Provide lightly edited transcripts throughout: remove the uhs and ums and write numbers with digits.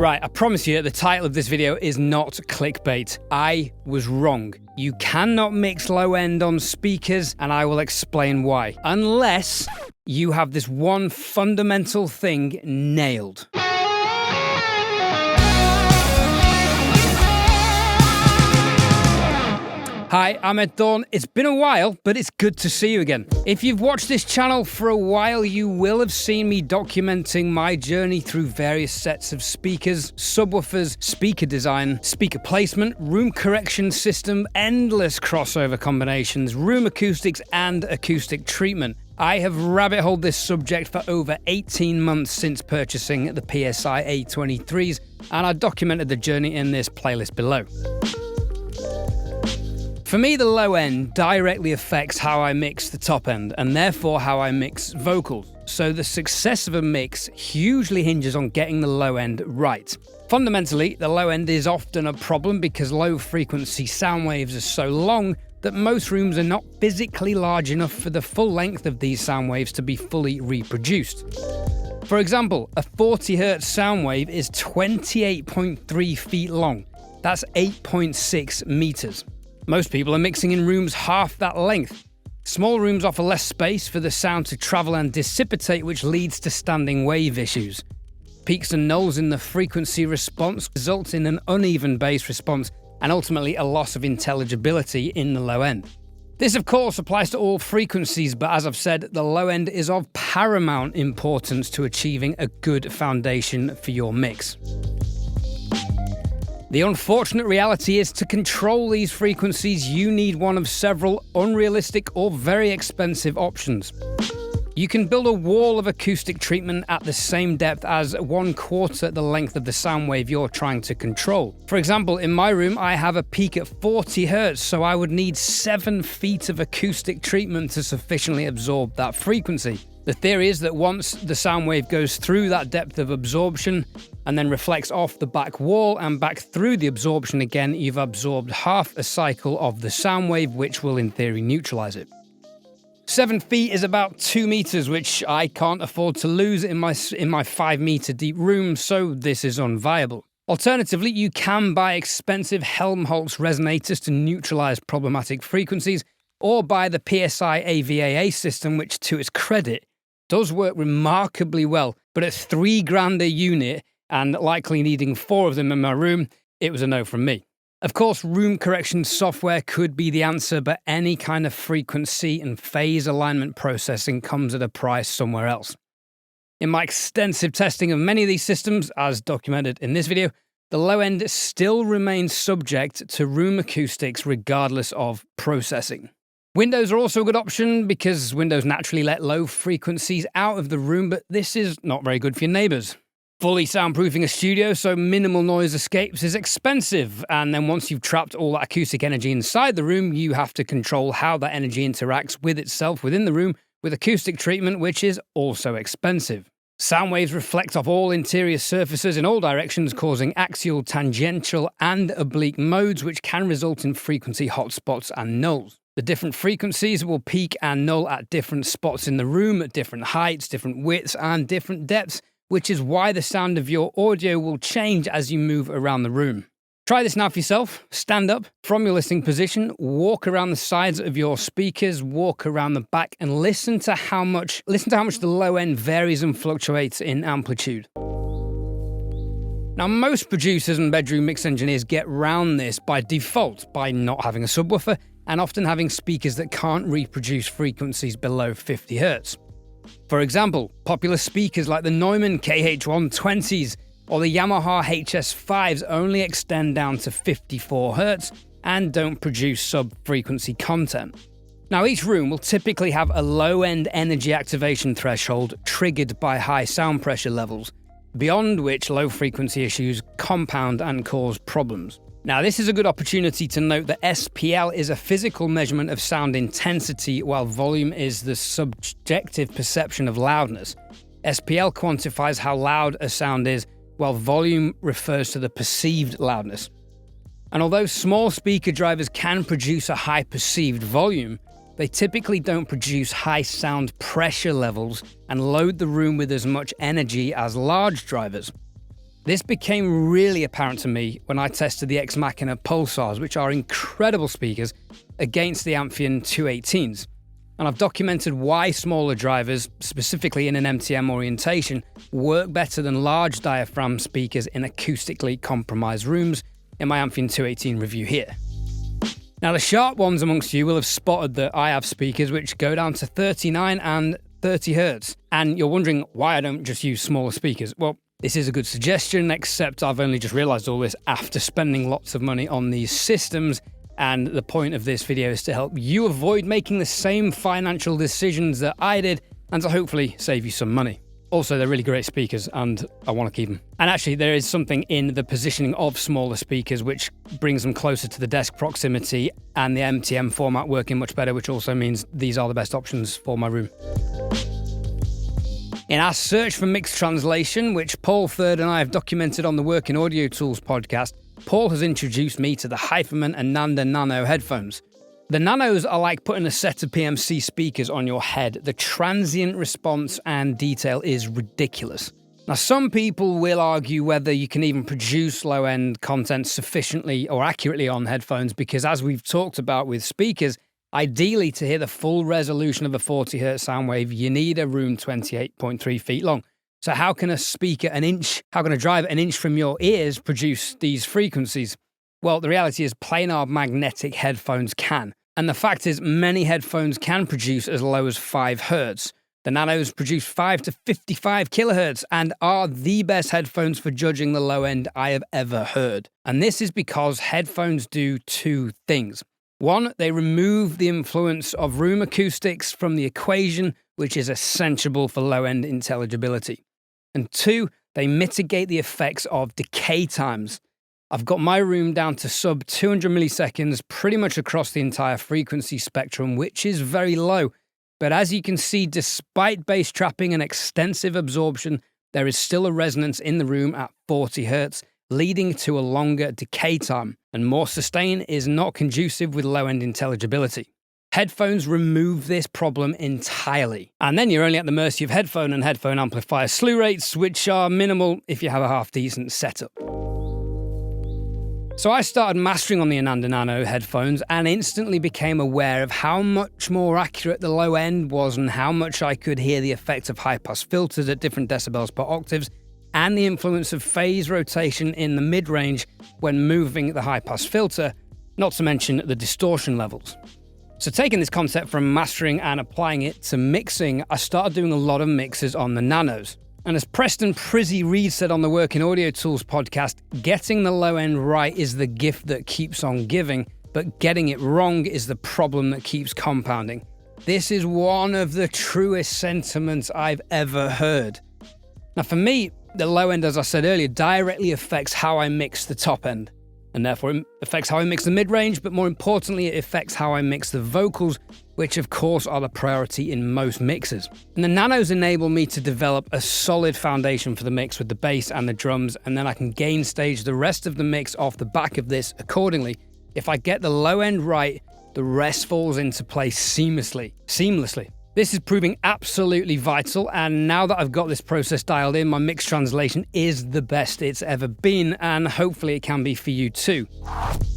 Right, I promise you the title of this video is not clickbait. I was wrong. You cannot mix low end on speakers, and I will explain why. Unless you have this one fundamental thing nailed. Hi, I'm Thorne. It's been a while, but it's good to see you again. If you've watched this channel for a while, you will have seen me documenting my journey through various sets of speakers, subwoofers, speaker design, speaker placement, room correction system, endless crossover combinations, room acoustics, and acoustic treatment. I have rabbit-holed this subject for over 18 months since purchasing the PSI A23s, and I documented the journey in this playlist below. For me, the low end directly affects how I mix the top end, and therefore how I mix vocals. So the success of a mix hugely hinges on getting the low end right. Fundamentally, the low end is often a problem because low frequency sound waves are so long that most rooms are not physically large enough for the full length of these sound waves to be fully reproduced. For example, a 40 Hz sound wave is 28.3 feet long. That's 8.6 meters. Most people are mixing in rooms half that length. Small rooms offer less space for the sound to travel and dissipate, which leads to standing wave issues. Peaks and nulls in the frequency response result in an uneven bass response and ultimately a loss of intelligibility in the low end. This, of course, applies to all frequencies, but as I've said, the low end is of paramount importance to achieving a good foundation for your mix. The unfortunate reality is to control these frequencies, you need one of several unrealistic or very expensive options. You can build a wall of acoustic treatment at the same depth as 1/4 the length of the sound wave you're trying to control. For example, in my room, I have a peak at 40 Hz, so I would need 7 feet of acoustic treatment to sufficiently absorb that frequency. The theory is that once the sound wave goes through that depth of absorption and then reflects off the back wall and back through the absorption again, you've absorbed half a cycle of the sound wave, which will in theory neutralize it. 7 feet is about 2 meters, which I can't afford to lose in my 5 meter deep room, so this is unviable. Alternatively, you can buy expensive Helmholtz resonators to neutralize problematic frequencies, or buy the PSI AVAA system, which to its credit does work remarkably well, but at $3,000 a unit and likely needing 4 of them in my room, it was a no from me. Of course, room correction software could be the answer, but any kind of frequency and phase alignment processing comes at a price somewhere else. In my extensive testing of many of these systems, as documented in this video, the low end still remains subject to room acoustics regardless of processing. Windows are also a good option because Windows naturally let low frequencies out of the room, but this is not very good for your neighbors. Fully soundproofing a studio so minimal noise escapes is expensive, and then once you've trapped all that acoustic energy inside the room, you have to control how that energy interacts with itself within the room with acoustic treatment, which is also expensive. Sound waves reflect off all interior surfaces in all directions, causing axial, tangential, and oblique modes, which can result in frequency hotspots and nulls. The different frequencies will peak and null at different spots in the room, at different heights, different widths, and different depths, which is why the sound of your audio will change as you move around the room. Try this now for yourself. Stand up from your listening position, walk around the sides of your speakers, walk around the back, and listen to how much the low end varies and fluctuates in amplitude. Now, most producers and bedroom mix engineers get round this by default by not having a subwoofer and often having speakers that can't reproduce frequencies below 50 Hz. For example, popular speakers like the Neumann KH120s or the Yamaha HS5s only extend down to 54 Hz and don't produce sub-frequency content. Now, each room will typically have a low-end energy activation threshold triggered by high sound pressure levels, beyond which low-frequency issues compound and cause problems. Now, this is a good opportunity to note that SPL is a physical measurement of sound intensity, while volume is the subjective perception of loudness. SPL quantifies how loud a sound is, while volume refers to the perceived loudness. And although small speaker drivers can produce a high perceived volume, they typically don't produce high sound pressure levels and load the room with as much energy as large drivers. This became really apparent to me when I tested the Ex Machina Pulsars, which are incredible speakers, against the Amphion 218s. And I've documented why smaller drivers, specifically in an MTM orientation, work better than large diaphragm speakers in acoustically compromised rooms in my Amphion 218 review here. Now, the sharp ones amongst you will have spotted that I have speakers which go down to 39 and 30 Hz. And you're wondering why I don't just use smaller speakers. Well, this is a good suggestion, except I've only just realised all this after spending lots of money on these systems. And the point of this video is to help you avoid making the same financial decisions that I did and to hopefully save you some money. Also, they're really great speakers and I want to keep them. And actually, there is something in the positioning of smaller speakers which brings them closer to the desk proximity and the MTM format working much better, which also means these are the best options for my room. In our search for mixed translation, which Paul Third and I have documented on the Working Audio Tools podcast, Paul has introduced me to the Hifiman ANANDA NANO headphones. The Nanos are like putting a set of PMC speakers on your head. The transient response and detail is ridiculous. Now, some people will argue whether you can even produce low-end content sufficiently or accurately on headphones because, as we've talked about with speakers, ideally to hear the full resolution of a 40 Hz sound wave, you need a room 28.3 feet long. So how can a driver an inch from your ears produce these frequencies? Well, the reality is planar magnetic headphones can. And the fact is many headphones can produce as low as 5 Hz. The Nanos produce 5 to 55 kilohertz and are the best headphones for judging the low end I have ever heard. And this is because headphones do two things. One, they remove the influence of room acoustics from the equation, which is essential for low-end intelligibility. And two, they mitigate the effects of decay times. I've got my room down to sub 200 milliseconds pretty much across the entire frequency spectrum, which is very low. But as you can see, despite bass trapping and extensive absorption, there is still a resonance in the room at 40 Hz, leading to a longer decay time. And more sustain is not conducive with low-end intelligibility. Headphones remove this problem entirely. And then you're only at the mercy of headphone and headphone amplifier slew rates, which are minimal if you have a half-decent setup. So I started mastering on the ANANDA NANO headphones and instantly became aware of how much more accurate the low end was and how much I could hear the effect of high-pass filters at different decibels per octaves and the influence of phase rotation in the mid-range when moving the high-pass filter, not to mention the distortion levels. So taking this concept from mastering and applying it to mixing, I started doing a lot of mixes on the Nanos. And as Preston Prizzy Reed said on the Working Audio Tools podcast, getting the low end right is the gift that keeps on giving, but getting it wrong is the problem that keeps compounding. This is one of the truest sentiments I've ever heard. Now for me, the low end, as I said earlier, directly affects how I mix the top end. And therefore it affects how I mix the mid-range, but more importantly, it affects how I mix the vocals, which of course are the priority in most mixes. And the Nanos enable me to develop a solid foundation for the mix with the bass and the drums, and then I can gain stage the rest of the mix off the back of this accordingly. If I get the low end right, the rest falls into place seamlessly. This is proving absolutely vital, and now that I've got this process dialed in, my mix translation is the best it's ever been, and hopefully it can be for you too.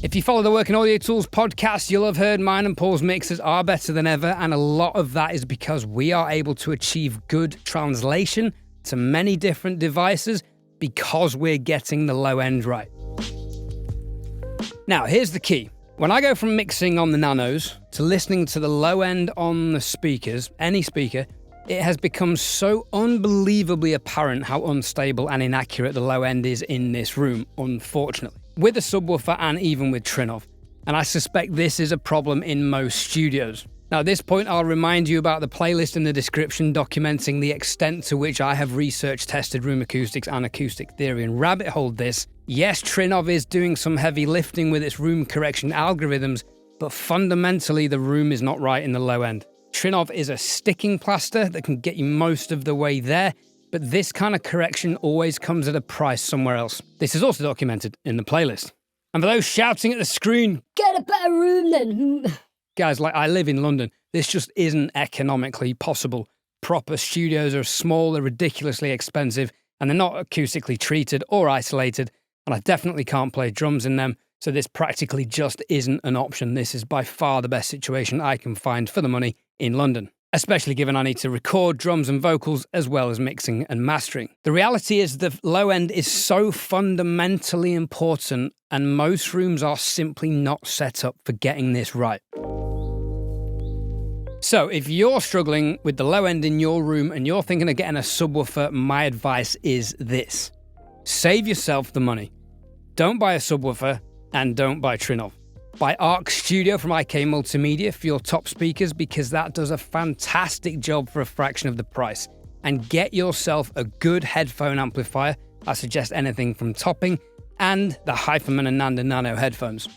If you follow the Working Audio Tools podcast, you'll have heard mine and Paul's mixes are better than ever, and a lot of that is because we are able to achieve good translation to many different devices because we're getting the low end right. Now, here's the key. When I go from mixing on the Nanos to listening to the low end on the speakers, any speaker, it has become so unbelievably apparent how unstable and inaccurate the low end is in this room, unfortunately, with a subwoofer and even with Trinnov. And I suspect this is a problem in most studios. Now at this point, I'll remind you about the playlist in the description documenting the extent to which I have research tested room acoustics and acoustic theory and rabbit holed this. Yes, Trinnov is doing some heavy lifting with its room correction algorithms, but fundamentally the room is not right in the low end. Trinnov is a sticking plaster that can get you most of the way there, but this kind of correction always comes at a price somewhere else. This is also documented in the playlist. And for those shouting at the screen, get a better room then. Guys, like I live in London, this just isn't economically possible. Proper studios are small, they're ridiculously expensive, and they're not acoustically treated or isolated, and I definitely can't play drums in them, so this practically just isn't an option. This is by far the best situation I can find for the money in London, especially given I need to record drums and vocals as well as mixing and mastering. The reality is the low end is so fundamentally important, and most rooms are simply not set up for getting this right. So if you're struggling with the low end in your room and you're thinking of getting a subwoofer, my advice is this: save yourself the money. Don't buy a subwoofer and don't buy Trinnov. Buy Arc Studio from IK Multimedia for your top speakers, because that does a fantastic job for a fraction of the price. And get yourself a good headphone amplifier. I suggest anything from Topping and the Hifiman ANANDA NANO headphones.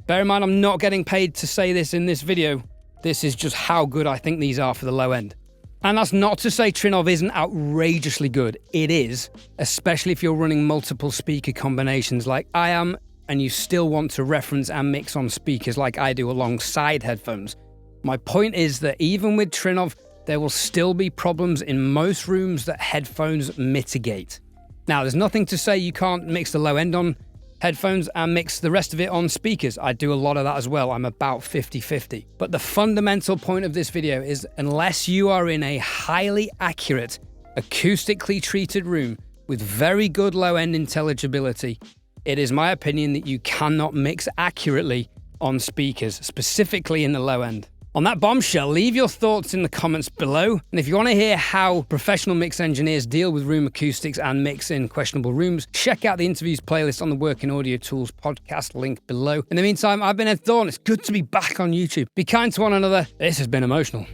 Bear in mind, I'm not getting paid to say this in this video. This is just how good I think these are for the low end. And that's not to say Trinnov isn't outrageously good. It is, especially if you're running multiple speaker combinations like I am, and you still want to reference and mix on speakers like I do alongside headphones. My point is that even with Trinnov, there will still be problems in most rooms that headphones mitigate. Now, there's nothing to say you can't mix the low end on headphones and mix the rest of it on speakers. I do a lot of that as well. I'm about 50-50. But the fundamental point of this video is, unless you are in a highly accurate, acoustically treated room with very good low end intelligibility, it is my opinion that you cannot mix accurately on speakers, specifically in the low end. On that bombshell, leave your thoughts in the comments below. And if you want to hear how professional mix engineers deal with room acoustics and mix in questionable rooms, check out the interviews playlist on the Working Audio Tools podcast, link below. In the meantime, I've been Ed Thorne. It's good to be back on YouTube. Be kind to one another. This has been emotional.